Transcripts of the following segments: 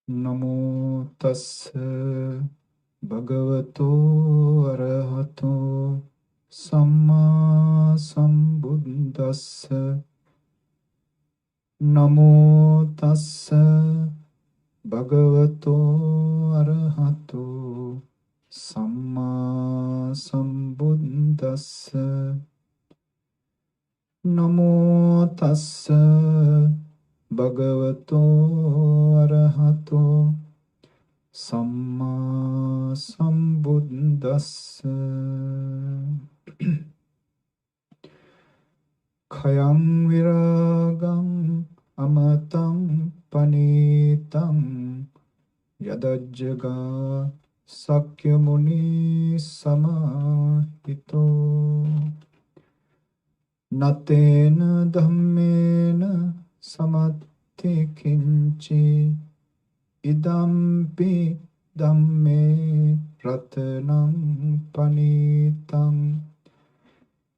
Namo tassa bhagavato arahato samma sambuddhassa. Namo tassa bhagavato arahato samma sambuddhassa. Namo tassa bhagavato arahato samma sambuddhassa. Khayam viragam amatam panitam yadajjaga sakyamuni samahito. Natena dhammena samatti kinchi idampi dhamme ratanam panitam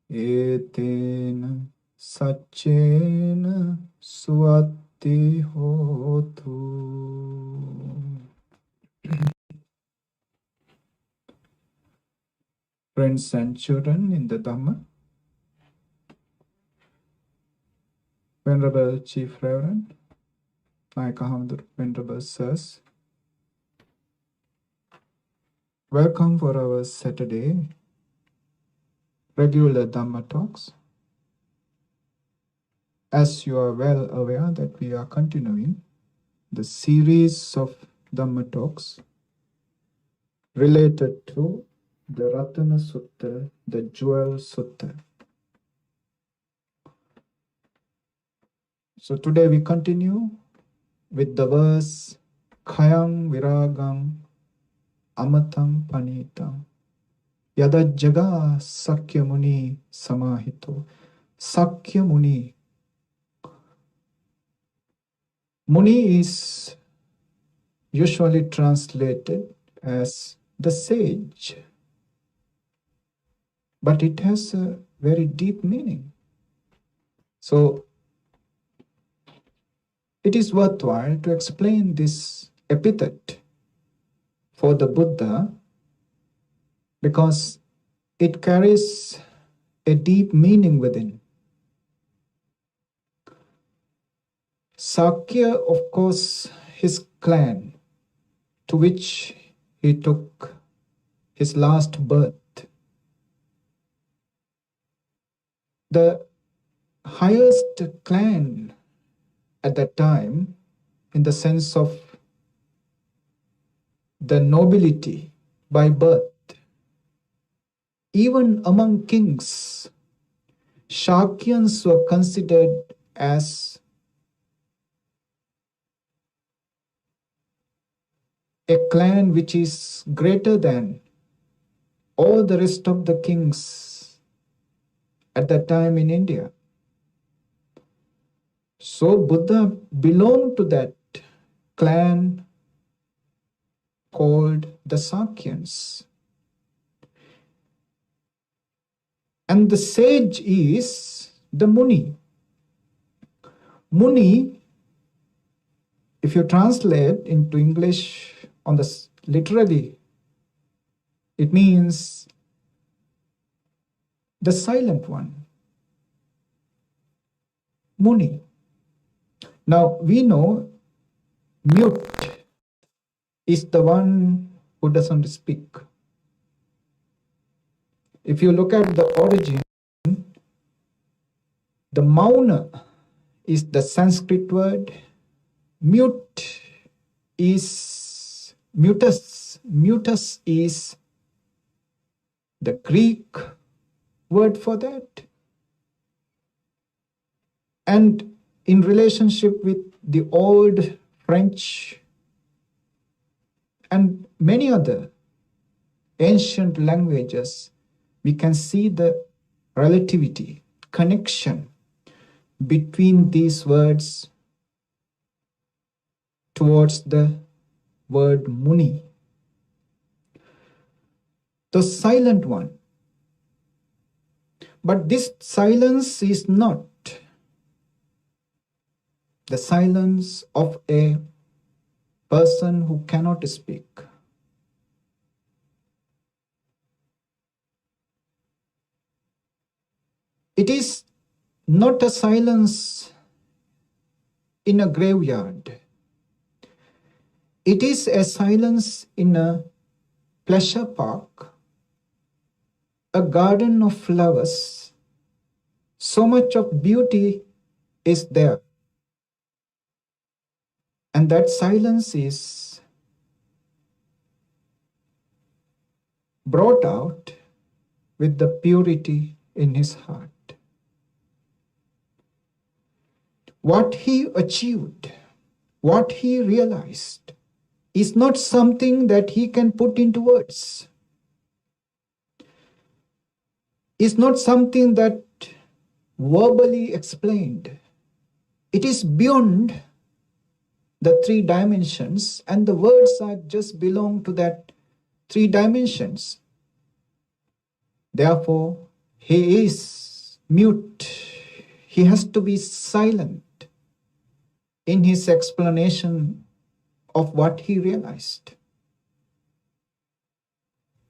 etena saccena suatti hotu. Friends and children in the Dhamma, Venerable Chief Reverend, Nayaka Venerable Sirs, welcome for our Saturday regular Dhamma talks. As you are well aware that we are continuing the series of Dhamma talks related to the Ratana Sutta, the Jewel Sutta. So today we continue with the verse Khayam Viragam Amatam Panitam Yadajjaga Sakyamuni Samahito. Sakyamuni. Muni is usually translated as the sage, but it has a very deep meaning. So it is worthwhile to explain this epithet for the Buddha because it carries a deep meaning within. Sakya, of course, his clan to which he took his last birth. The highest clan at that time, in the sense of the nobility by birth, even among kings, Shakyans were considered as a clan which is greater than all the rest of the kings at that time in India. So Buddha belonged to that clan called the Sakyans. And the sage is the Muni. Muni, if you translate into English on the literally, it means the silent one. Muni. Now we know mute is the one who doesn't speak. If you look at the origin, the mauna is the Sanskrit word. Mute is mutus. Mutus is the Greek word for that. And in relationship with the old French and many other ancient languages, we can see the relativity, connection between these words towards the word Muni. The silent one. But this silence is not the silence of a person who cannot speak. It is not a silence in a graveyard. It is a silence in a pleasure park, a garden of flowers. So much of beauty is there. And that silence is brought out with the purity in his heart. What he achieved, what he realized, is not something that he can put into words. Is not something that verbally explained. It is beyond the three dimensions, and the words are just belong to that three dimensions. Therefore, he is mute. He has to be silent in his explanation of what he realized.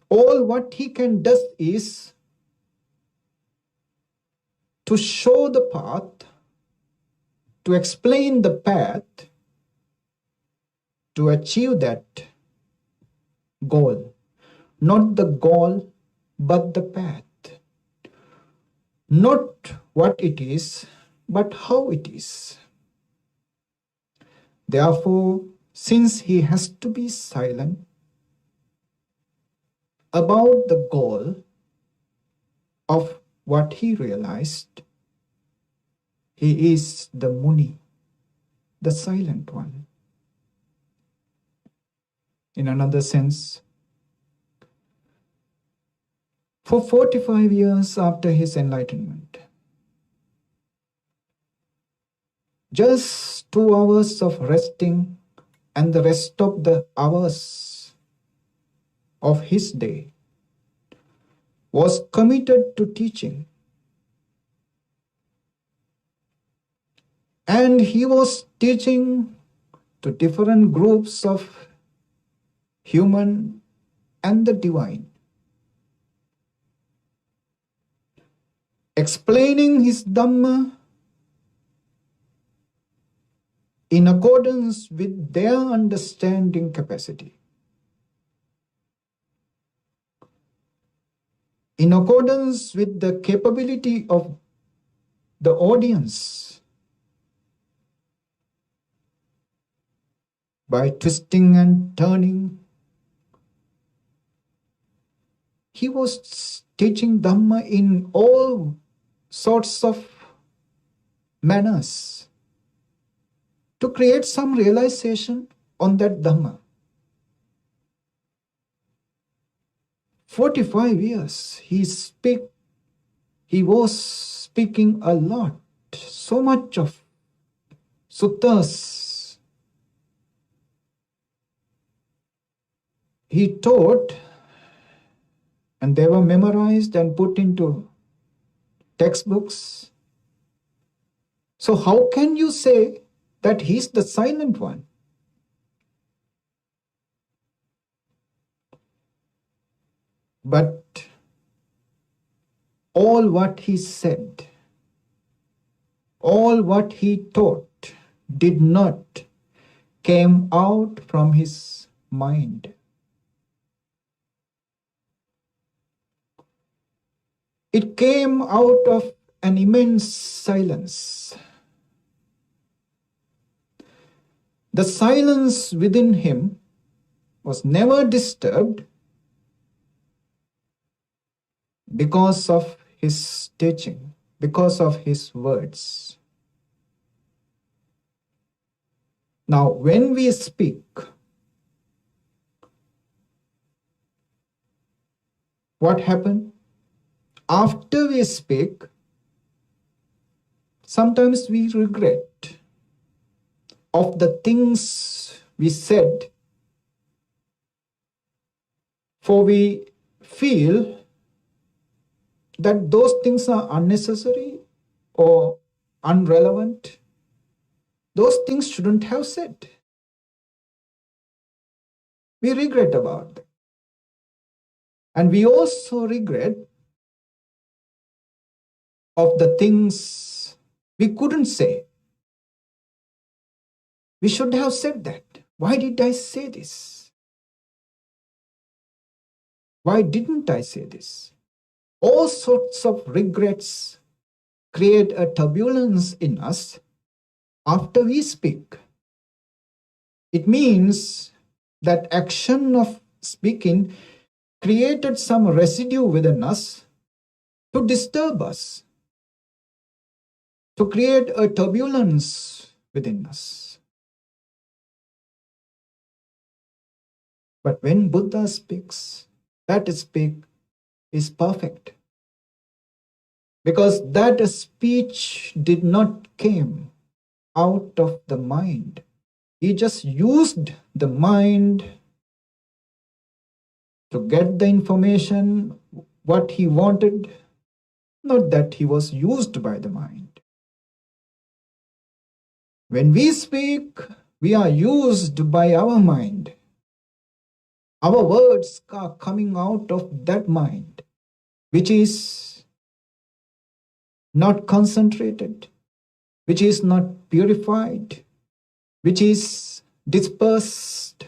All what he can do is to show the path, to explain the path, to achieve that goal. Not the goal, but the path. Not what it is, but how it is. Therefore, since he has to be silent about the goal of what he realized, he is the Muni, the silent one. In another sense, for 45 years after his enlightenment, just 2 hours of resting and the rest of the hours of his day was committed to teaching. And he was teaching to different groups of human and the divine, explaining his Dhamma in accordance with their understanding capacity, in accordance with the capability of the audience, by twisting and turning. He was teaching Dhamma in all sorts of manners to create some realization on that Dhamma. 45 years he was speaking a lot, so much of suttas. He taught, and they were memorized and put into textbooks. So how can you say that he's the silent one? But all what he said, all what he taught did not came out from his mind. It came out of an immense silence. The silence within him was never disturbed because of his teaching, because of his words. Now, when we speak, what happened? After we speak, sometimes we regret of the things we said, for we feel that those things are unnecessary or irrelevant. Those things shouldn't have said. We regret about that. And we also regret of the things we couldn't say. We should have said that. Why did I say this? Why didn't I say this? All sorts of regrets create a turbulence in us after we speak. It means that action of speaking created some residue within us to disturb us, to create a turbulence within us. But when Buddha speaks, that speak is perfect. Because that speech did not came out of the mind. He just used the mind to get the information, what he wanted, not that he was used by the mind. When we speak, we are used by our mind. Our words are coming out of that mind, which is not concentrated, which is not purified, which is dispersed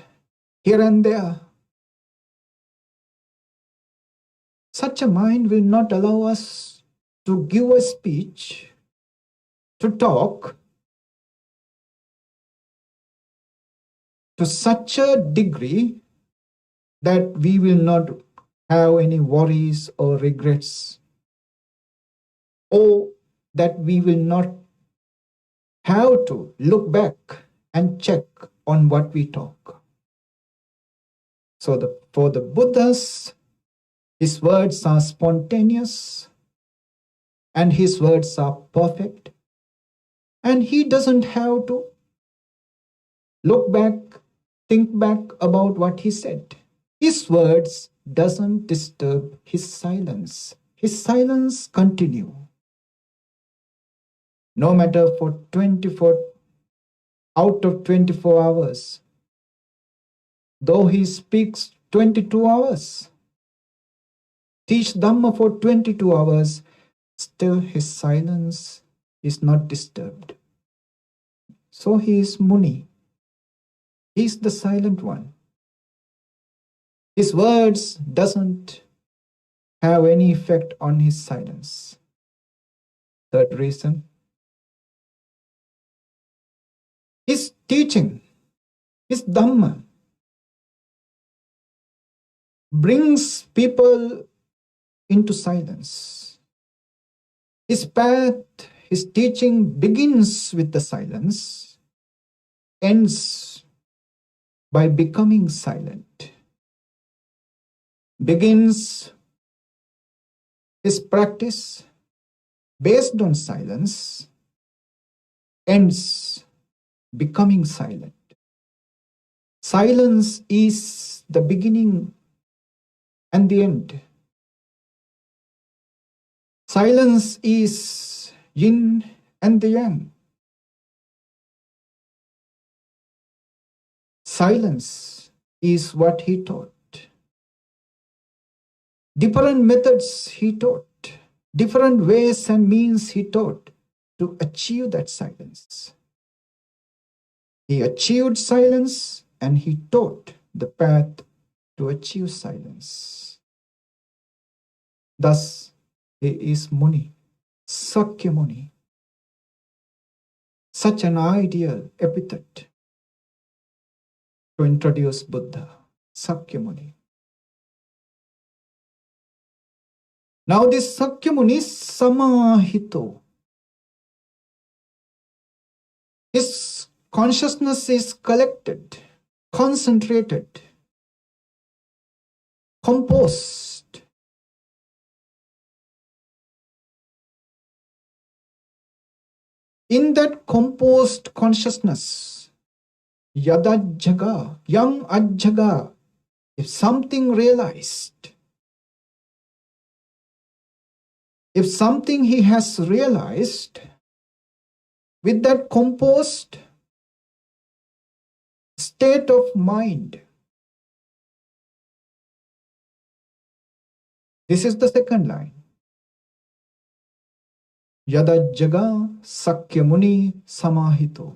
here and there. Such a mind will not allow us to give a speech, to talk to such a degree that we will not have any worries or regrets, or that we will not have to look back and check on what we talk. So for the Buddhas, his words are spontaneous and his words are perfect, and he doesn't have to look back, think back about what he said. His words doesn't disturb his silence. His silence continue. No matter for 24 out of 24 hours, though he speaks 22 hours, teach Dhamma for 22 hours, still his silence is not disturbed. So he is Muni. He is the silent one. His words doesn't have any effect on his silence. Third reason, his teaching, his Dhamma, brings people into silence. His path, his teaching begins with the silence, ends by becoming silent. Begins his practice based on silence, ends becoming silent. Silence is the beginning and the end. Silence is yin and the yang. Silence is what he taught. Different methods he taught, different ways and means he taught to achieve that silence. He achieved silence and he taught the path to achieve silence. Thus, he is Muni, Sakya Muni. Such an ideal epithet to introduce Buddha, Sakya Muni. Now this Sakya Muni is samahito. His consciousness is collected, concentrated, composed. In that composed consciousness, yadajjaga, yang ajjaga, if something realized, if something he has realized, with that composed state of mind, This is the second line. Yadajjaga Sakyamuni Samahito.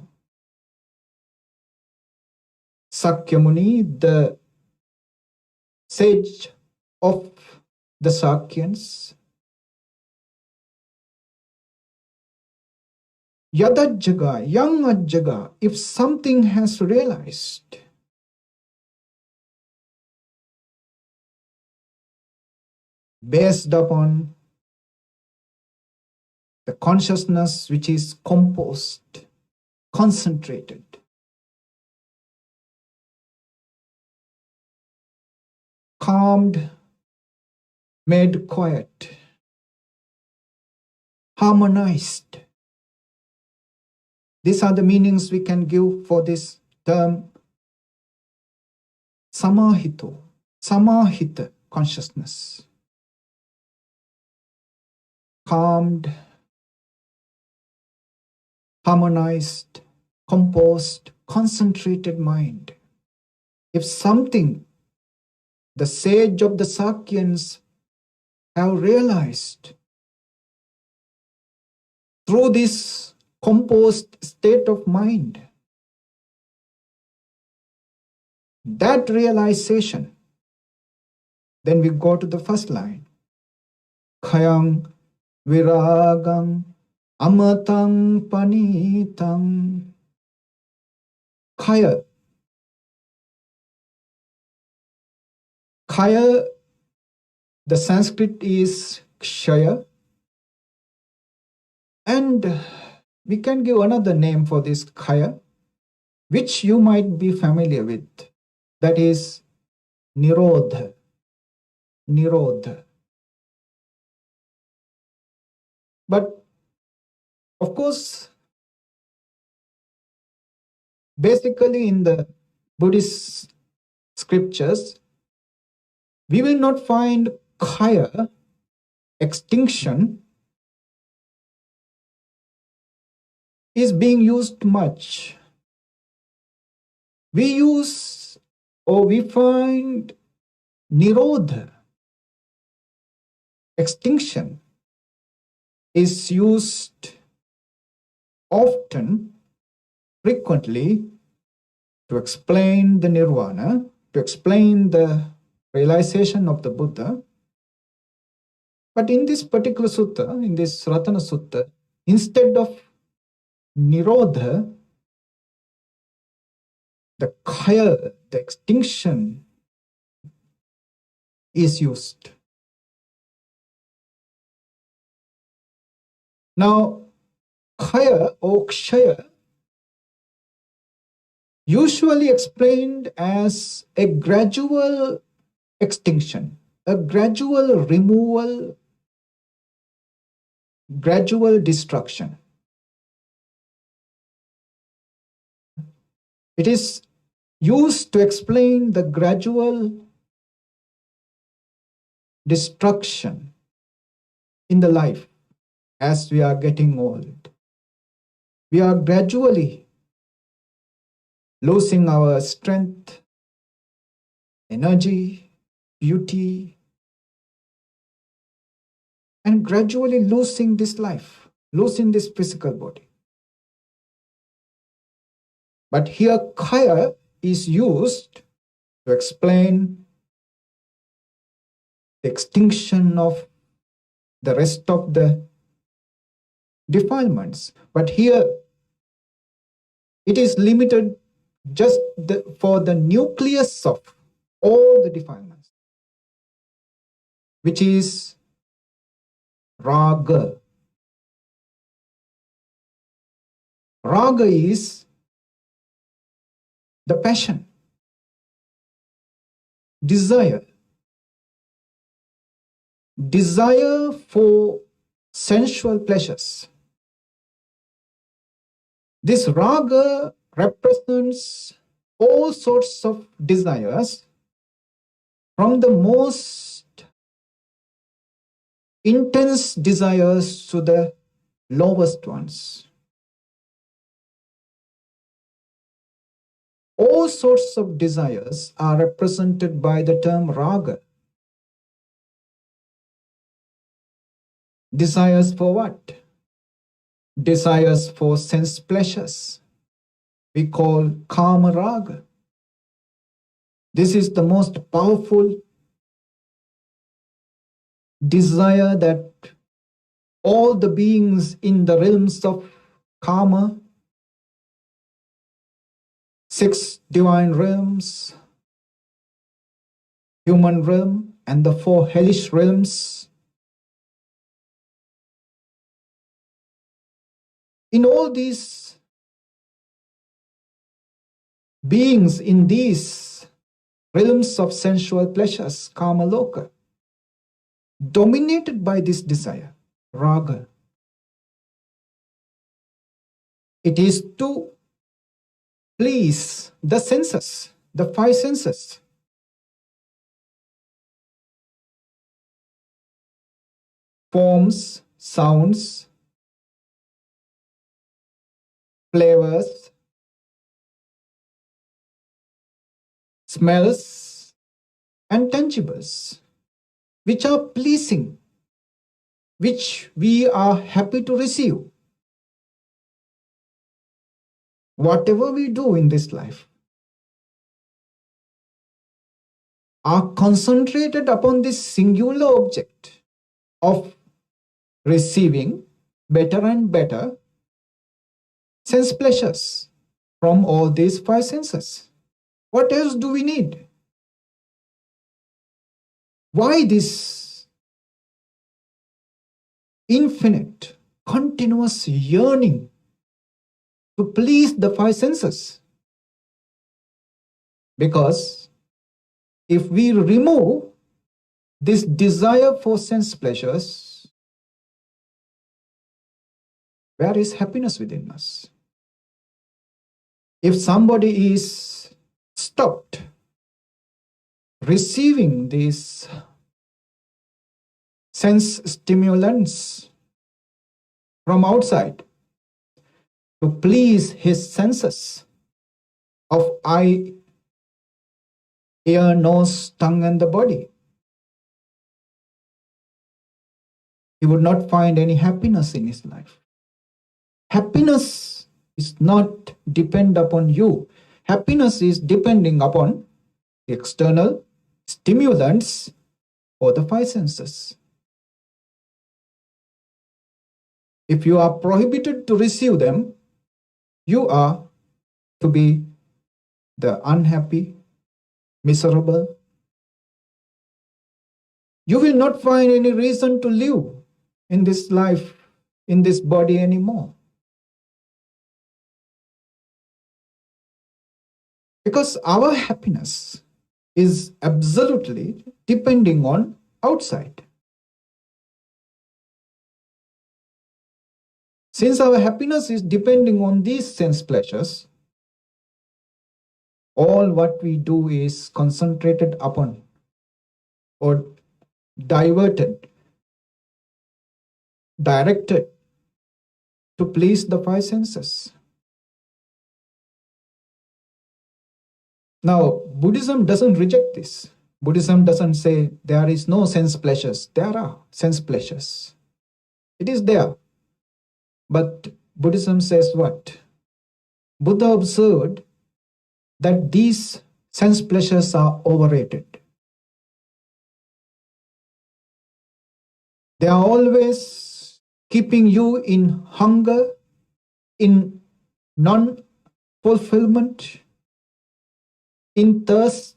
Sakyamuni, the sage of the Sakyans. Yadajjaga, young Ajjaga, if something has realized, based upon the consciousness which is composed, concentrated, calmed, made quiet, harmonized. These are the meanings we can give for this term samahito, samahita consciousness. Calmed, harmonized, composed, concentrated mind. If something the sage of the Sakyans have realized through this composed state of mind, that realization, then we go to the first line. Khayang viragam amatang panitang. Khaya. Khaya, the Sanskrit is kshaya, and we can give another name for this khaya, which you might be familiar with. That is nirodha. Nirodha. But of course, basically in the Buddhist scriptures, we will not find khaya, extinction, is being used much. We use or we find nirodha, extinction, is used often, frequently, to explain the nirvana, to explain the realization of the Buddha. But in this particular sutta, in this Ratana Sutta, instead of nirodha, the khaya, the extinction, is used. Now, khaya or kshaya, usually explained as a gradual extinction, a gradual removal, gradual destruction. It is used to explain the gradual destruction in the life as we are getting old. We are gradually losing our strength, energy, beauty, and gradually losing this life, losing this physical body. But here khaya is used to explain the extinction of the rest of the defilements. But here it is limited just for the nucleus of all the defilements, which is raga. Raga is the passion, desire for sensual pleasures. This raga represents all sorts of desires, from the most intense desires to the lowest ones. All sorts of desires are represented by the term raga. Desires for what? Desires for sense pleasures. We call kama raga. This is the most powerful desire that all the beings in the realms of karma, 6 divine realms, human realm, and the 4 hellish realms. In all these beings in these realms of sensual pleasures, kama loka, dominated by this desire, raga. It is to please the senses, the 5 senses. Forms, sounds, flavors, smells, and tangibles, which are pleasing, which we are happy to receive. Whatever we do in this life are concentrated upon this singular object of receiving better and better sense pleasures from all these 5 senses. What else do we need? Why this infinite, continuous yearning to please the 5 senses? Because if we remove this desire for sense pleasures, where is happiness within us? If somebody is stopped receiving these sense stimulants from outside to please his senses of eye, ear, nose, tongue, and the body, he would not find any happiness in his life. Happiness is not depend upon you. Happiness is depending upon the external stimulants or the 5 senses. If you are prohibited to receive them, you are to be the unhappy, miserable. You will not find any reason to live in this life, in this body anymore. Because our happiness is absolutely depending on outside. Since our happiness is depending on these sense pleasures, all what we do is concentrated upon or directed to please the 5 senses. Now, Buddhism doesn't reject this. Buddhism doesn't say there is no sense pleasures. There are sense pleasures. It is there. But Buddhism says what? Buddha observed that these sense pleasures are overrated. They are always keeping you in hunger, in non-fulfillment, in thirst,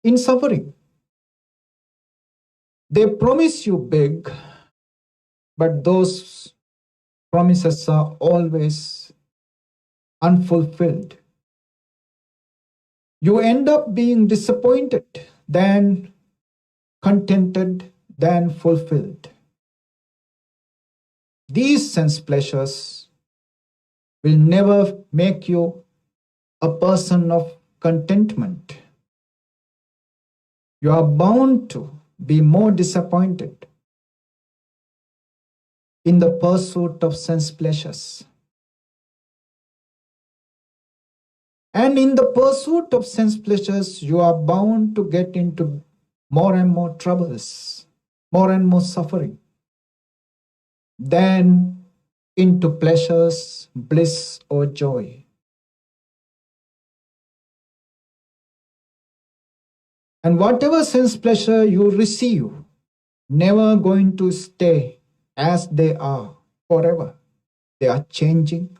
in suffering. They promise you big, but those promises are always unfulfilled. You end up being disappointed, then contented, then fulfilled. These sense pleasures will never make you a person of contentment. You are bound to be more disappointed in the pursuit of sense pleasures. And in the pursuit of sense pleasures, you are bound to get into more and more troubles. more and more suffering, than into pleasures, bliss, or joy. And whatever sense pleasure you receive, never going to stay as they are forever. They are changing.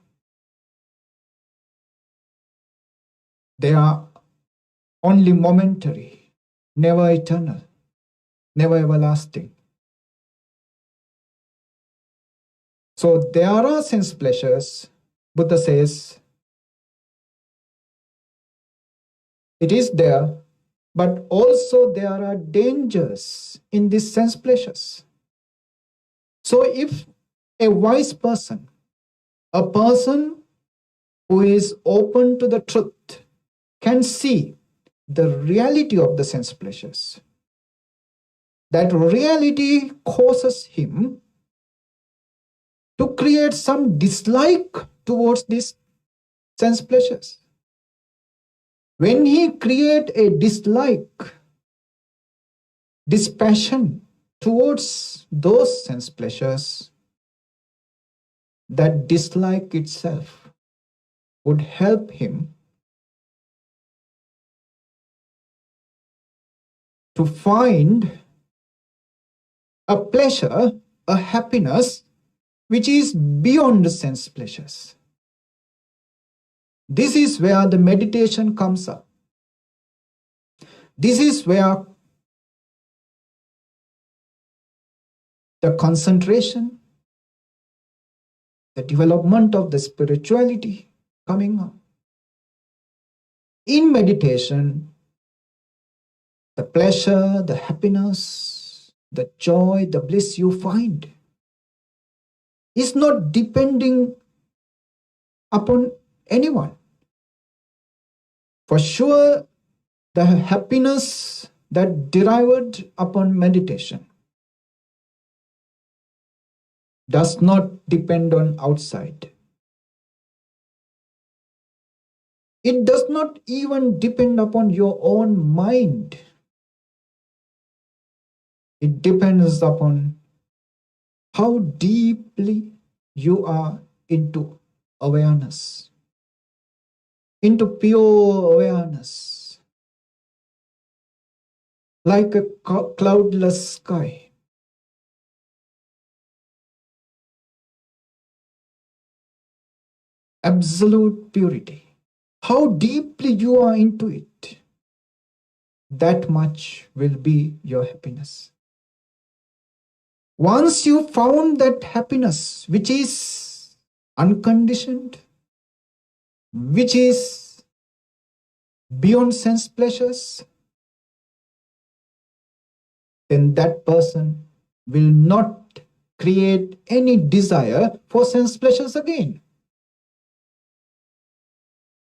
They are only momentary, never eternal, never everlasting. So there are sense pleasures. Buddha says it is there, but also there are dangers in these sense pleasures. So if a wise person, a person who is open to the truth, can see the reality of the sense pleasures, that reality causes him to create some dislike towards these sense pleasures. When he creates a dislike, dispassion towards those sense pleasures, that dislike itself would help him to find a pleasure, a happiness, which is beyond the sense pleasures. This is where the meditation comes up. This is where the concentration, the development of the spirituality coming up. In meditation, the pleasure, the happiness, the joy, the bliss you find is not depending upon anyone. For sure, the happiness that derived upon meditation does not depend on outside. It does not even depend upon your own mind. It depends upon how deeply you are into awareness, into pure awareness, like a cloudless sky. Absolute purity. How deeply you are into it, that much will be your happiness. Once you found that happiness, which is unconditioned, which is beyond sense pleasures, then that person will not create any desire for sense pleasures again.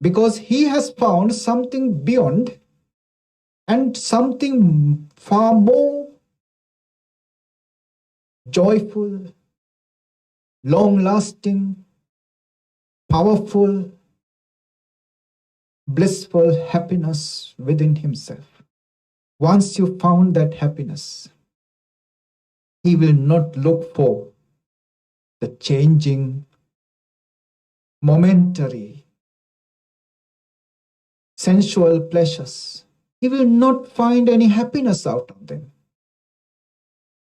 Because he has found something beyond and something far more joyful, long-lasting, powerful, blissful happiness within himself. Once you found that happiness, he will not look for the changing, momentary, sensual pleasures. He will not find any happiness out of them.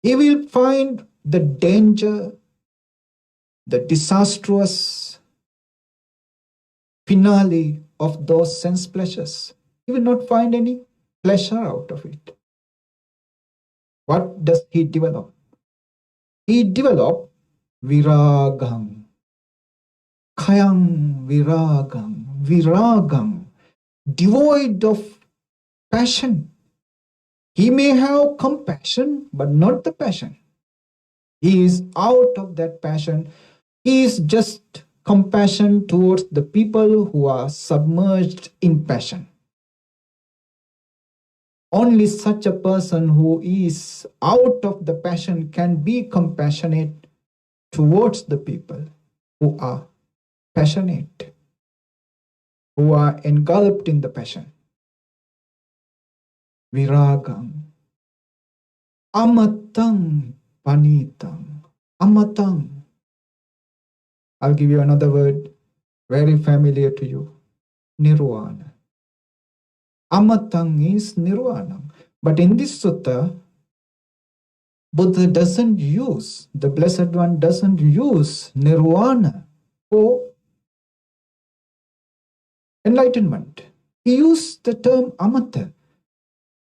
He will find the danger, the disastrous finale of those sense pleasures. He will not find any pleasure out of it. What does he develop? He develops viragam. Kayam viragam. Viragam. Devoid of passion. He may have compassion, but not the passion. He is out of that passion. He is just compassion towards the people who are submerged in passion. Only such a person who is out of the passion can be compassionate towards the people who are passionate, who are engulfed in the passion. Viragam. amatang panitam. Amatang. I'll give you another word very familiar to you. Nirvana. Amatang is nirvana. But in this sutta, Buddha doesn't use, the Blessed One doesn't use nirvana for enlightenment. He used the term amata.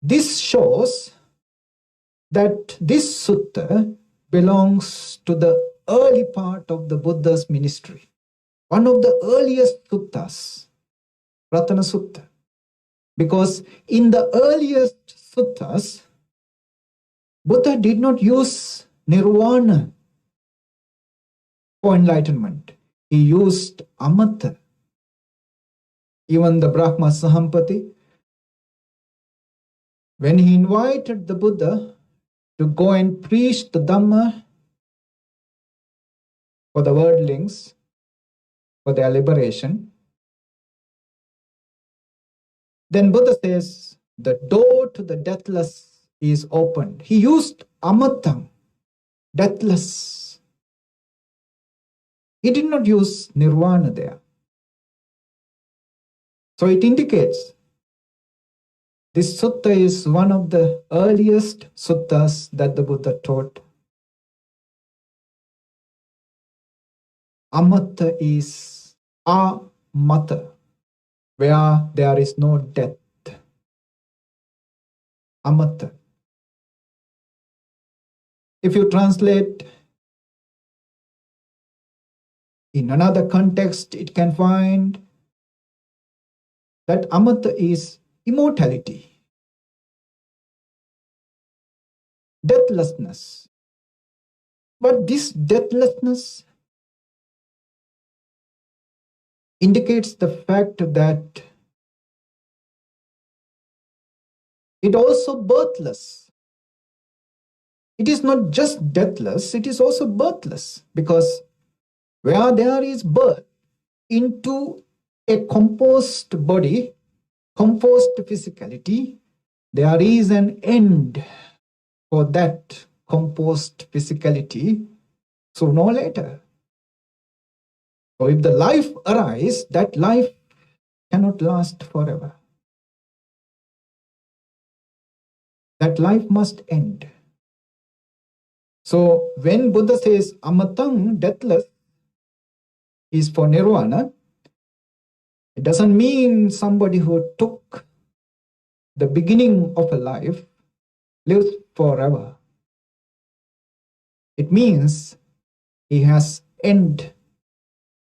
This shows that this sutta belongs to the early part of the Buddha's ministry. One of the earliest suttas, Ratana Sutta. Because in the earliest suttas, Buddha did not use nirvana for enlightenment. He used amata. Even the Brahma Sahampati, when he invited the Buddha to go and preach the Dhamma for the worldlings, for their liberation, then Buddha says, the door to the deathless is opened. He used amatam, deathless. He did not use nirvana there. So it indicates this sutta is one of the earliest suttas that the Buddha taught. Amata is amata, where there is no death. Amata. If you translate in another context, it can find that amata is immortality, deathlessness. But this deathlessness indicates the fact that it also birthless. It is not just deathless, it is also birthless, because where there is birth into a composed body, composed physicality, there is an end for that composed physicality sooner or later. So if the life arises, that life cannot last forever. That life must end. So when Buddha says amatang, deathless, is for nirvana, it doesn't mean somebody who took the beginning of a life lives forever. It means he has ended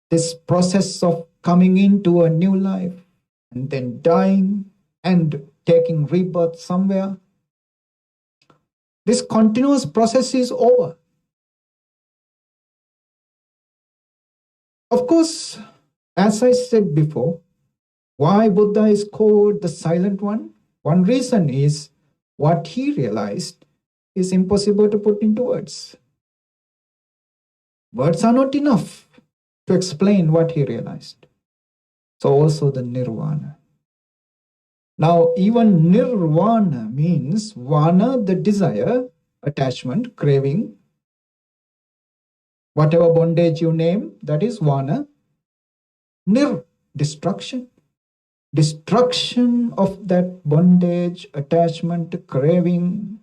this process of coming into a new life and then dying and taking rebirth somewhere. This continuous process is over. Of course, as I said before, why Buddha is called the Silent One? One reason is what he realized is impossible to put into words. Words are not enough to explain what he realized. So also the nirvana. Now, even nirvana means vana, the desire, attachment, craving, whatever bondage you name, that is vana. Nir, destruction. Destruction of that bondage, attachment, craving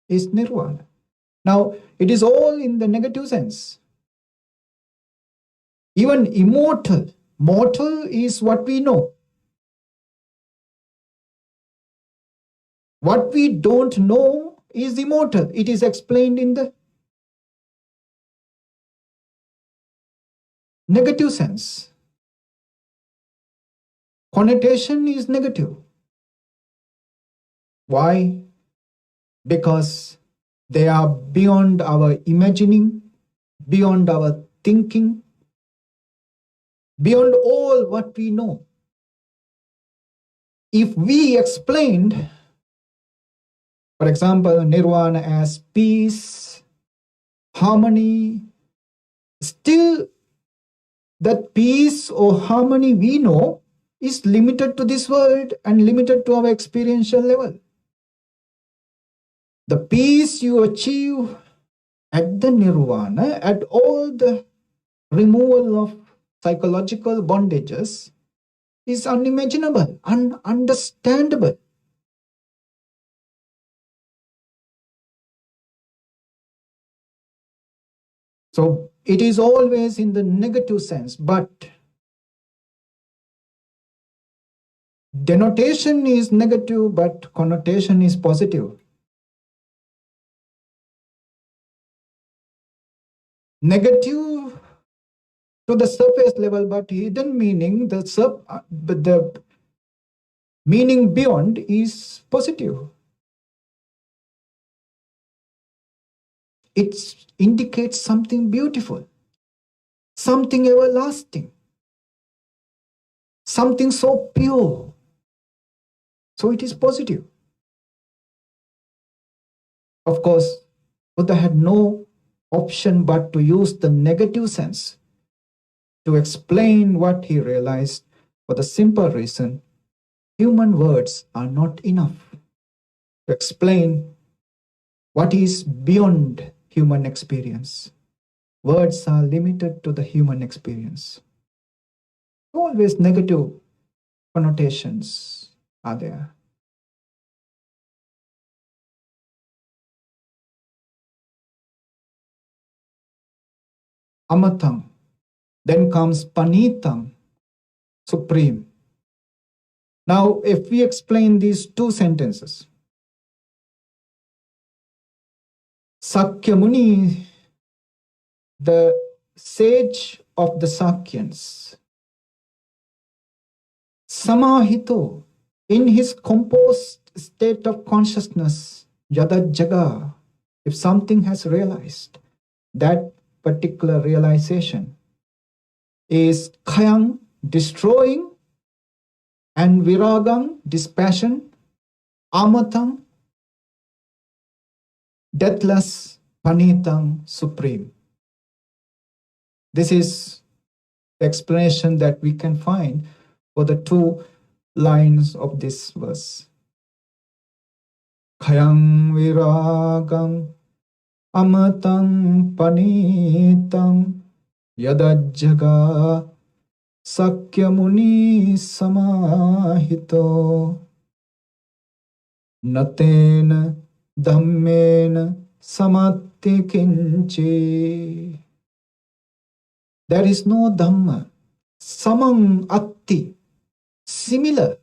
is nirvana. Now, it is all in the negative sense. Even immortal. Mortal is what we know. What we don't know is immortal. It is explained in the negative sense. Connotation is negative. Why? Because they are beyond our imagining, beyond our thinking, beyond all what we know. If we explained, for example, nirvana as peace, harmony, still that peace or harmony we know is limited to this world and limited to our experiential level. The peace you achieve at the nirvana, at all the removal of psychological bondages, is unimaginable, ununderstandable. So it is always in the negative sense, but denotation is negative, but connotation is positive. Negative to the surface level, but hidden meaning, the meaning beyond is positive. It indicates something beautiful, something everlasting, something so pure. So it is positive. Of course, Buddha had no option but to use the negative sense to explain what he realized, for the simple reason human words are not enough to explain what is beyond human experience. Words are limited to the human experience. Always negative connotations are there. Amatam. Then comes Panitam, supreme. Now, if we explain these two sentences, Sakya Muni, the sage of the Sakyans, Samahito, in his composed state of consciousness, Yada Jaga, if something has realized, that particular realization is Khayang, destroying, and Viragam, dispassion, Amatam, deathless, Panitam, supreme. This is the explanation that we can find for the two lines of this verse. Khayang viragam amatam panitam yadajjaga sakya muni samahito natena dhammena samatti kinchi. There is no Dhamma, samang atti, similar.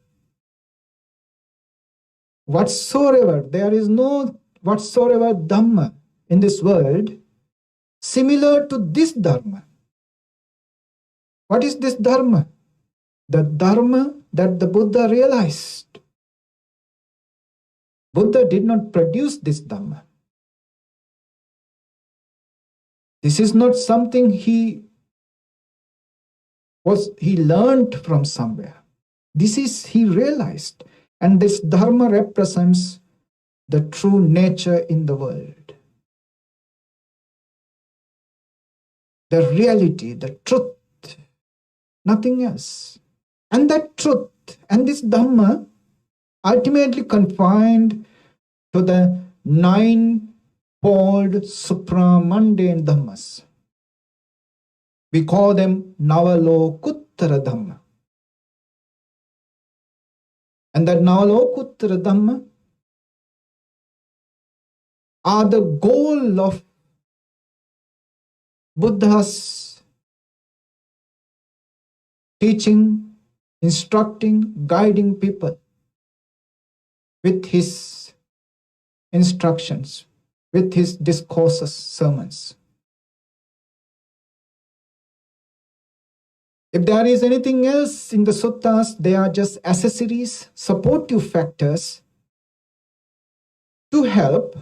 Whatsoever, there is no whatsoever Dhamma in this world similar to this Dharma. What is this Dharma? The Dharma that the Buddha realized. Buddha did not produce this Dhamma. This is not something he learned from somewhere. This is he realized. And this Dharma represents the true nature in the world. The reality, the truth, nothing else. And that truth and this Dhamma ultimately confined to the ninefold supramundane Dhammas. We call them Navalokuttara Dhamma. And that Navalokuttara Dhamma are the goal of Buddha's teaching, instructing, guiding people with his instructions, with his discourses, sermons. If there is anything else in the suttas, they are just accessories, supportive factors to help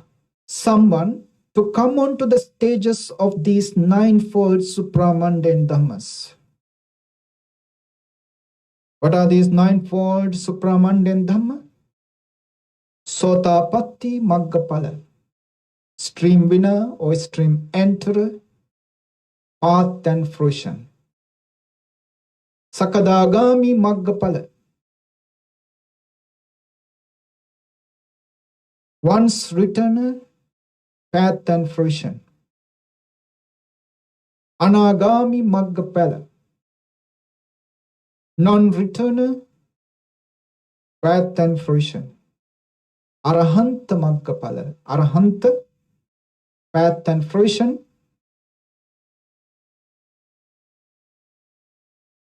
someone to come onto the stages of these ninefold supramundane Dhammas. What are these ninefold supramundane Dhamma? Sotapatti Maggapala, stream winner or stream enterer, path and fruition. Sakadagami Maggapala, Once returner, path and fruition. Anagami Maggapala. Non-returner, path and fruition. Arahanta Maggapala. Arahanta, path and fruition.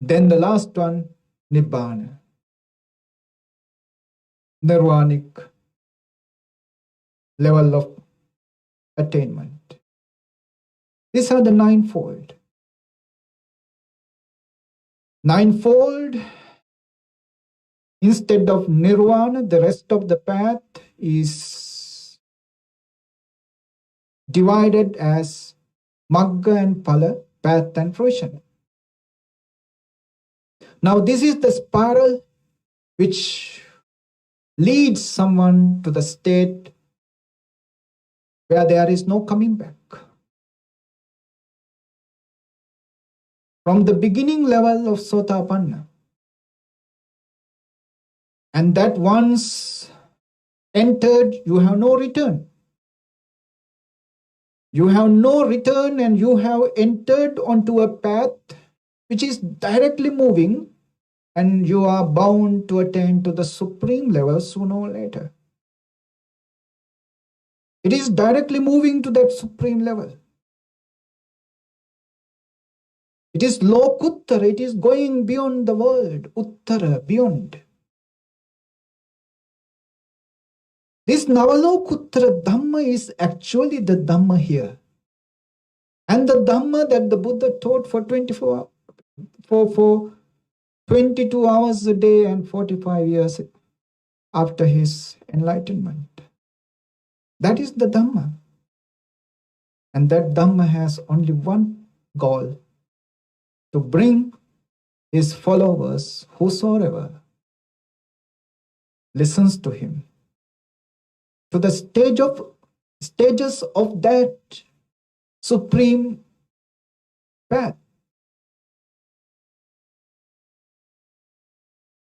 Then the last one, Nibbana. Nirvanic level of attainment. These are the ninefold. Ninefold, instead of nirvana, the rest of the path is divided as magga and phala, path and fruition. Now this is the spiral which leads someone to the state where there is no coming back. From the beginning level of Sotapanna, and that once entered, you have no return. You have no return, and you have entered onto a path which is directly moving, and you are bound to attain to the supreme level sooner or later. It is directly moving to that supreme level. It is Lokuttara, it is going beyond the world, Uttara, beyond. This Navalokuttara Dhamma is actually the Dhamma here. And the Dhamma that the Buddha taught for 22 hours a day and 45 years after his enlightenment. That is the Dhamma. And that Dhamma has only one goal: to bring his followers, whosoever listens to him, to the stages of that supreme path.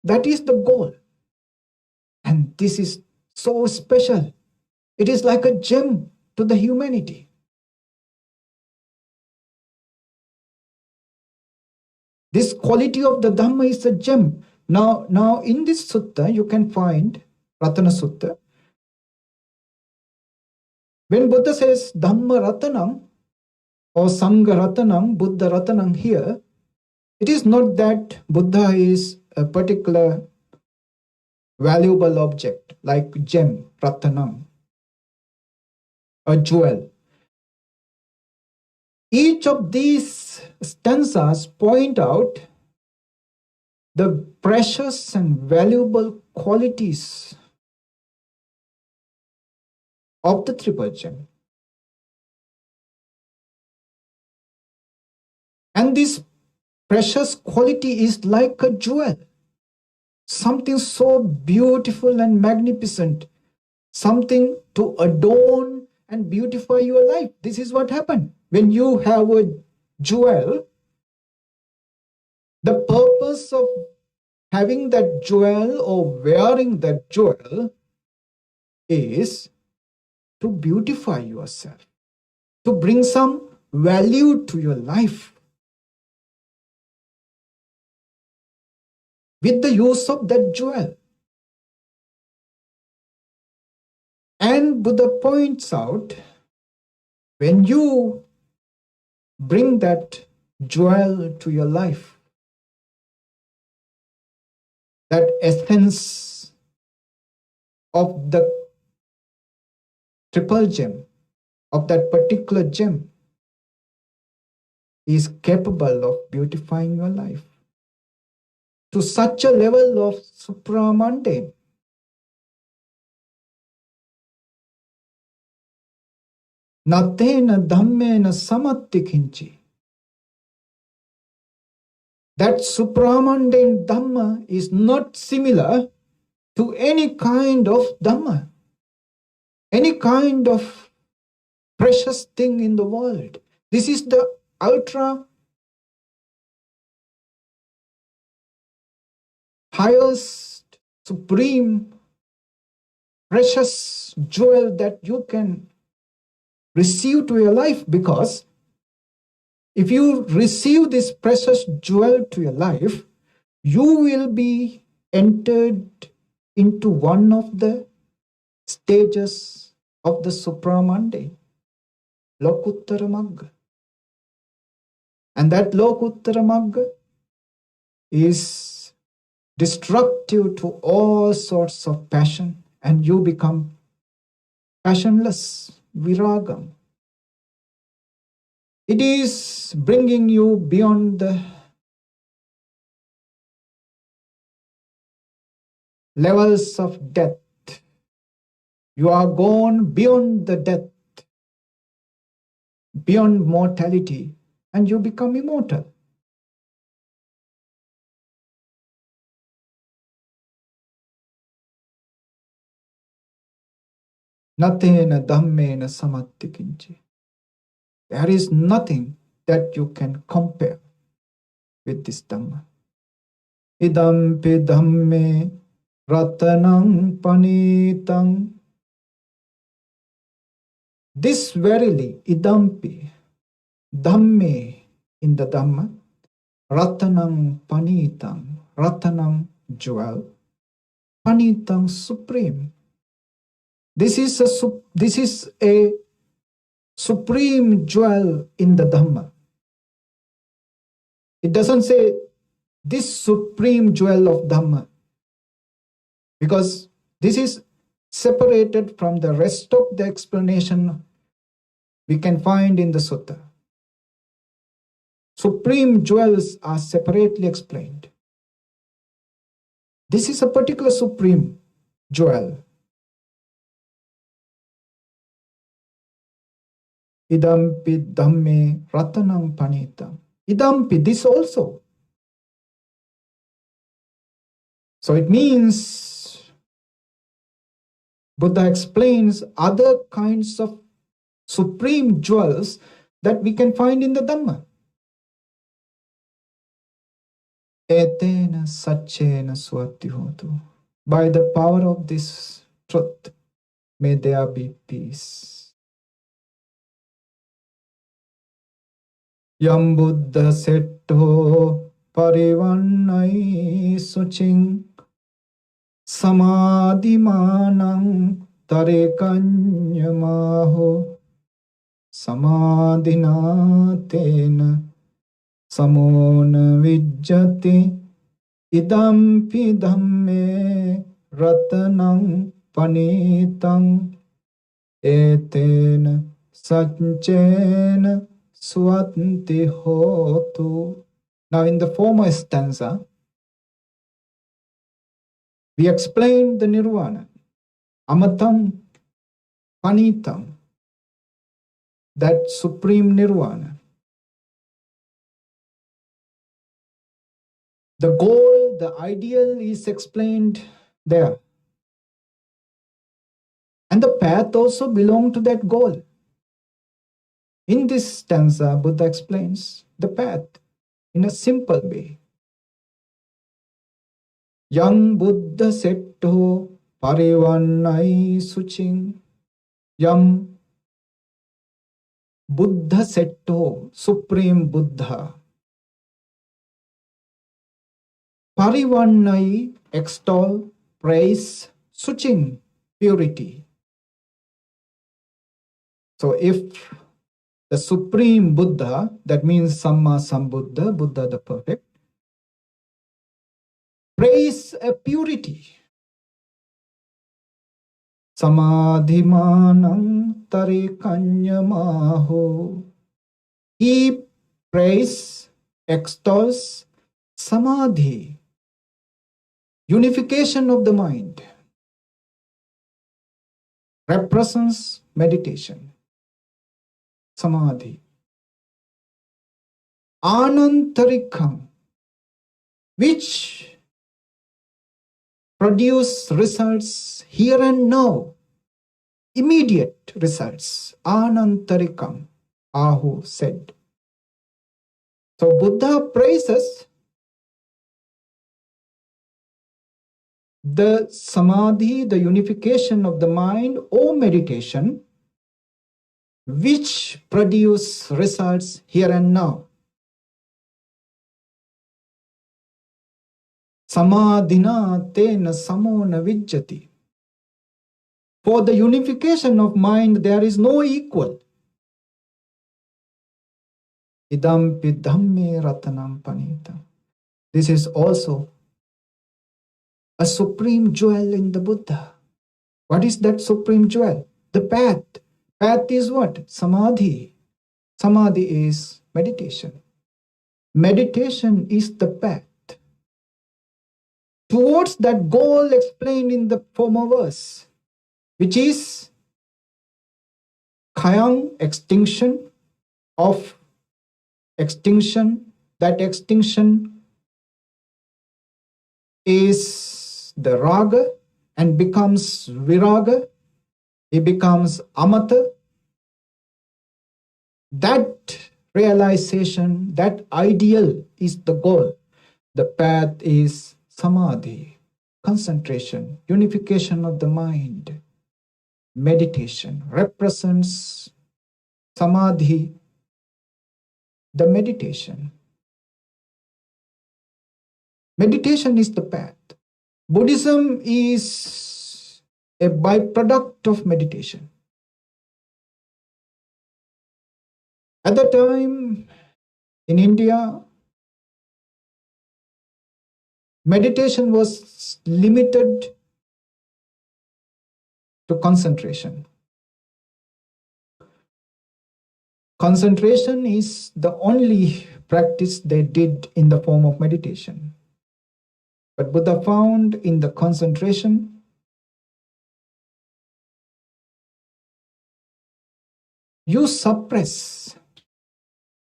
That is the goal. And this is so special. It is like a gem to the humanity. This quality of the Dhamma is a gem. Now in this sutta, you can find, Ratana Sutta, when Buddha says Dhamma Ratanam or Saṅgha Ratanam, Buddha Ratanam here, it is not that Buddha is a particular valuable object like gem, Ratanam, a jewel. Each of these stanzas point out the precious and valuable qualities of the triple gem. And this precious quality is like a jewel, something so beautiful and magnificent, something to adorn and beautify your life. This is what happened. When you have a jewel, the purpose of having that jewel or wearing that jewel is to beautify yourself, to bring some value to your life with the use of that jewel. And Buddha points out, when you bring that jewel to your life, that essence of the triple gem, of that particular gem, is capable of beautifying your life to such a level of supramundane. Natena dhammena samattikinchi. That supramundane Dhamma is not similar to any kind of Dhamma, any kind of precious thing in the world. This is the ultra highest, supreme precious jewel that you can receive to your life, because if you receive this precious jewel to your life, you will be entered into one of the stages of the Supramande, Lokuttara Magga. And that Lokuttara Magga is destructive to all sorts of passion, and you become passionless, viragam. It is bringing you beyond the levels of death. You are gone beyond the death, beyond mortality, and you become immortal. Natena dhammena samattikinchi. There is nothing that you can compare with this Dhamma. Idampi dhamme ratanam panitam. This verily, idampi, dhamme, in the Dhamma, ratanam panitam, ratanam, jewel, panitam, supreme. This is a supreme jewel in the Dhamma. It doesn't say this supreme jewel of Dhamma, because this is separated from the rest of the explanation we can find in the sutta. Supreme jewels are separately explained. This is a particular supreme jewel. Idampi dhamme ratanam panitam. Idampi, this also. So it means Buddha explains other kinds of supreme jewels that we can find in the Dhamma. Etena sachena swati hotu. By the power of this truth, may there be peace. Yam Buddha setto parivannai suching samadhimanang tarekanyamaho samadhinatena samona vijjati idampi dhamme ratanang panitam etena sanchena swanti hotu. Now in the former stanza, we explained the nirvana, amatam, panitam, that supreme nirvana. The goal, the ideal is explained there. And the path also belongs to that goal. In this stanza, Buddha explains the path in a simple way. Yam Buddha setto parivannai suching. Yam Buddha setto, Supreme Buddha. Parivannai, extol, praise, suching, purity. So if the Supreme Buddha, that means Samma Sambuddha, Buddha the Perfect, praise a purity. Samadhimanam tarikanyamaho. He praise, extols samadhi, unification of the mind, represents meditation. Samadhi. Anantarikam, which produce results here and now, immediate results. Anantarikam, Ahu said. So Buddha praises the samadhi, the unification of the mind or meditation, which produce results here and now. Samadhina tena samo na vijjati. For the unification of mind, there is no equal. Idampi dhamme ratanam panita. This is also a supreme jewel in the Buddha. What is that supreme jewel? The path. Path is what? Samadhi. Samadhi is meditation. Meditation is the path towards that goal explained in the former verse, which is khayang, extinction of extinction. That extinction is the raga and becomes viraga. It becomes amata. That realization, that ideal is the goal. The path is samadhi, concentration, unification of the mind. Meditation represents samadhi, the meditation. Meditation is the path. Buddhism is a byproduct of meditation. At the time in India, meditation was limited to concentration. Concentration is the only practice they did in the form of meditation. But Buddha found in the concentration you suppress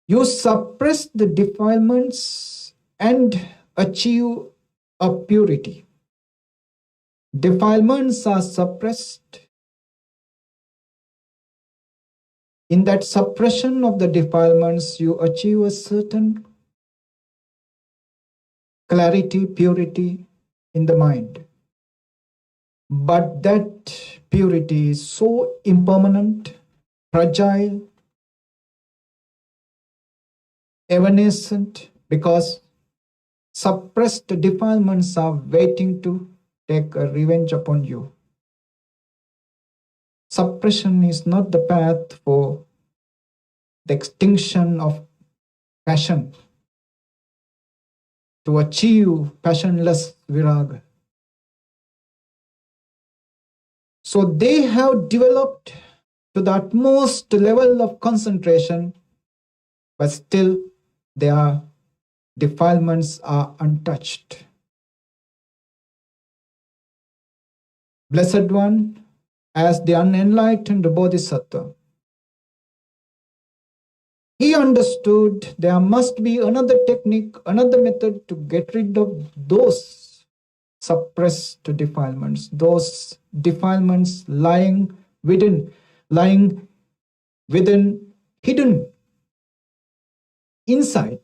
the defilements and achieve a purity. Defilements are suppressed. In that suppression of the defilements, you achieve a certain clarity, purity in the mind. But that purity is so impermanent, fragile, evanescent, because suppressed defilements are waiting to take a revenge upon you. Suppression is not the path for the extinction of passion, to achieve passionless viraga. So they have developed to the utmost level of concentration, but still their defilements are untouched. Blessed One, as the unenlightened Bodhisattva, he understood there must be another technique, another method to get rid of those suppressed defilements, those defilements lying within, hidden inside.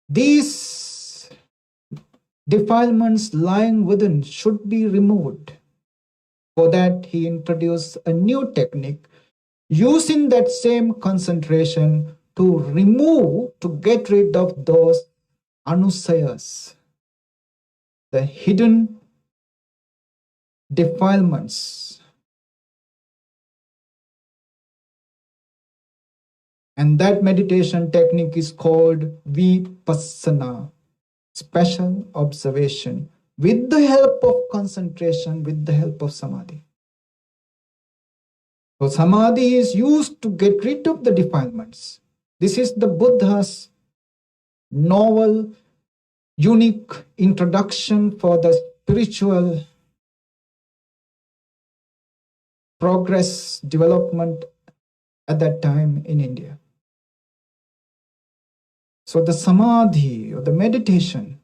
These defilements lying within should be removed. For that, he introduced a new technique, using that same concentration to remove, to get rid of those anusayas, the hidden defilements. And that meditation technique is called vipassana, special observation, with the help of concentration, with the help of samadhi. So samadhi is used to get rid of the defilements. This is the Buddha's novel, unique introduction for the spiritual progress, development at that time in India. So the samadhi, or the meditation,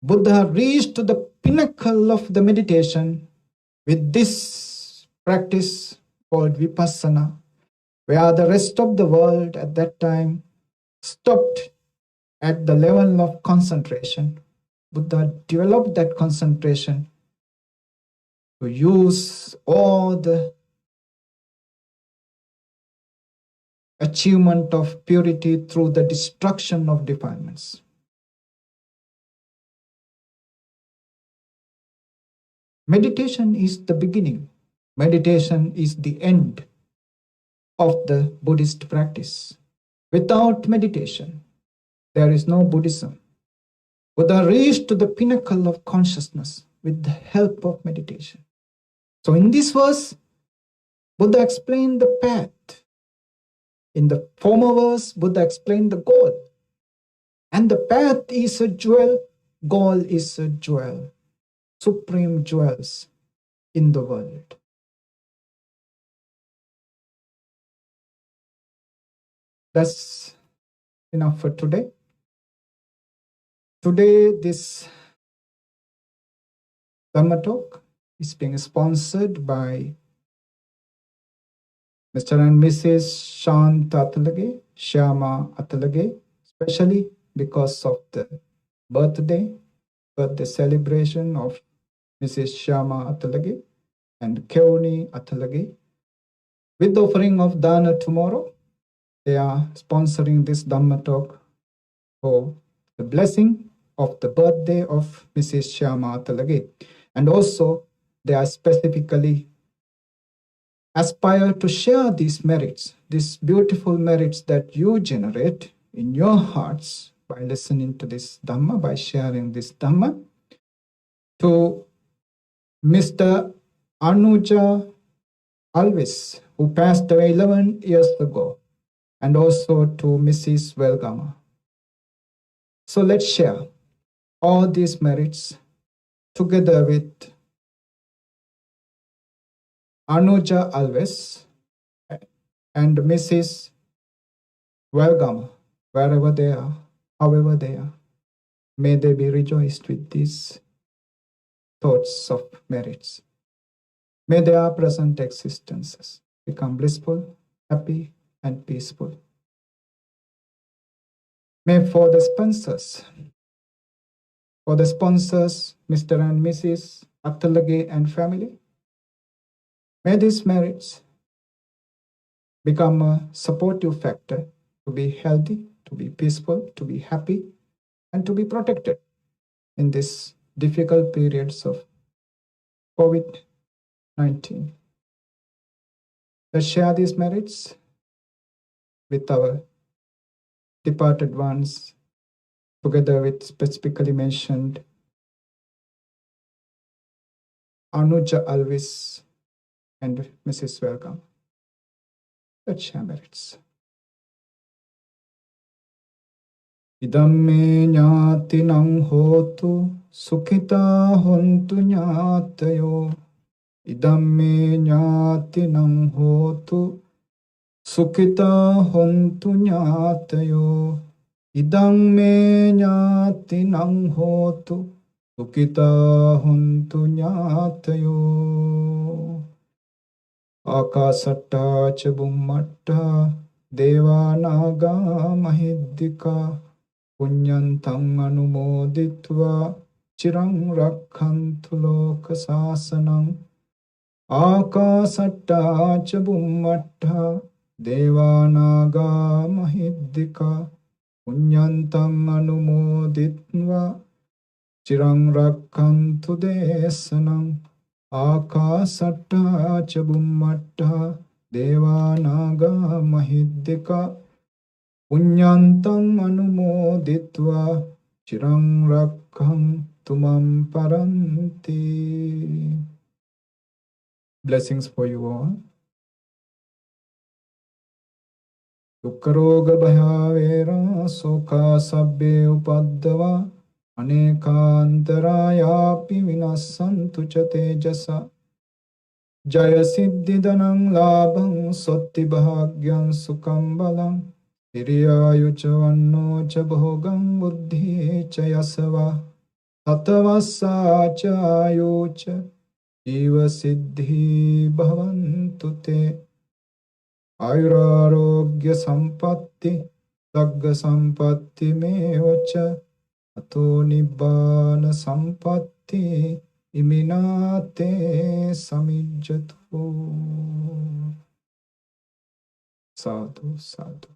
Buddha reached to the pinnacle of the meditation with this practice called vipassana. where the rest of the world at that time stopped at the level of concentration. Buddha developed that concentration to use all the achievement of purity through the destruction of defilements. Meditation is the beginning. Meditation is the end of the Buddhist practice. Without meditation, there is no Buddhism. Buddha reached to the pinnacle of consciousness with the help of meditation. So in this verse, Buddha explained the path. In the former verse, Buddha explained the goal. And the path is a jewel, goal is a jewel, supreme jewels in the world. That's enough for today. Today, this Dhamma talk is being sponsored by Mr. and Mrs. Shanta Atalage, Shyama Atalage, especially because of the birthday celebration of Mrs. Shyama Atalage and Keoni Atalage. With the offering of Dana tomorrow, they are sponsoring this Dhamma talk for the blessing of the birthday of Mrs. Shyama Atalage. And also, they are specifically aspire to share these merits, these beautiful merits that you generate in your hearts by listening to this Dhamma, by sharing this Dhamma, to Mr. Anuja Alvis, who passed away 11 years ago, and also to Mrs. Welgama. So let's share all these merits together with Anuja Alves and Mrs. Welgama, wherever they are, however they are. May they be rejoiced with these thoughts of merits. May their present existences become blissful, happy, and peaceful. May for the sponsors, Mr. and Mrs. Atalage and family, may these merits become a supportive factor to be healthy, to be peaceful, to be happy, and to be protected in these difficult periods of COVID-19. Let's share these merits with our departed ones, together with specifically mentioned Anuja Alvis and Mrs. Welcome. Let's share merits. Idamme ñātinam hotu sukhita hontu ñātayo. Idamme ñātinam hotu sukhita hontu ñātayo. Idamme ñātinam hotu sukhita hontu ñātayo. Akasatta ca bummatta devanaga mahiddika punyantang anumoditva chirang rakhantu loka sasanam. Akasatta ca bummatta devanaga mahiddika punyantang anumoditva chirang rakhantu desanam. Akasatta ca bummatta devanaga mahiddika punyantang anumoditva chirang rakhantu mam paranti. Blessings for you all. Dukkaroga bhayavera sokha sabbe upaddava anekantarayapi vinassantu ca tejasa. Jaya siddhidanam labham sotti bhagyam sukham balam hiriyayu ca vanno ca bhogam buddhi ca yasava tatavassa ca ayu ca jiva siddhi bhavantu te. Ayurarogya sampatti Sagga sampatti mevacha Ato nibbana sampatti Iminate samijjatu. Sadhu, sadhu.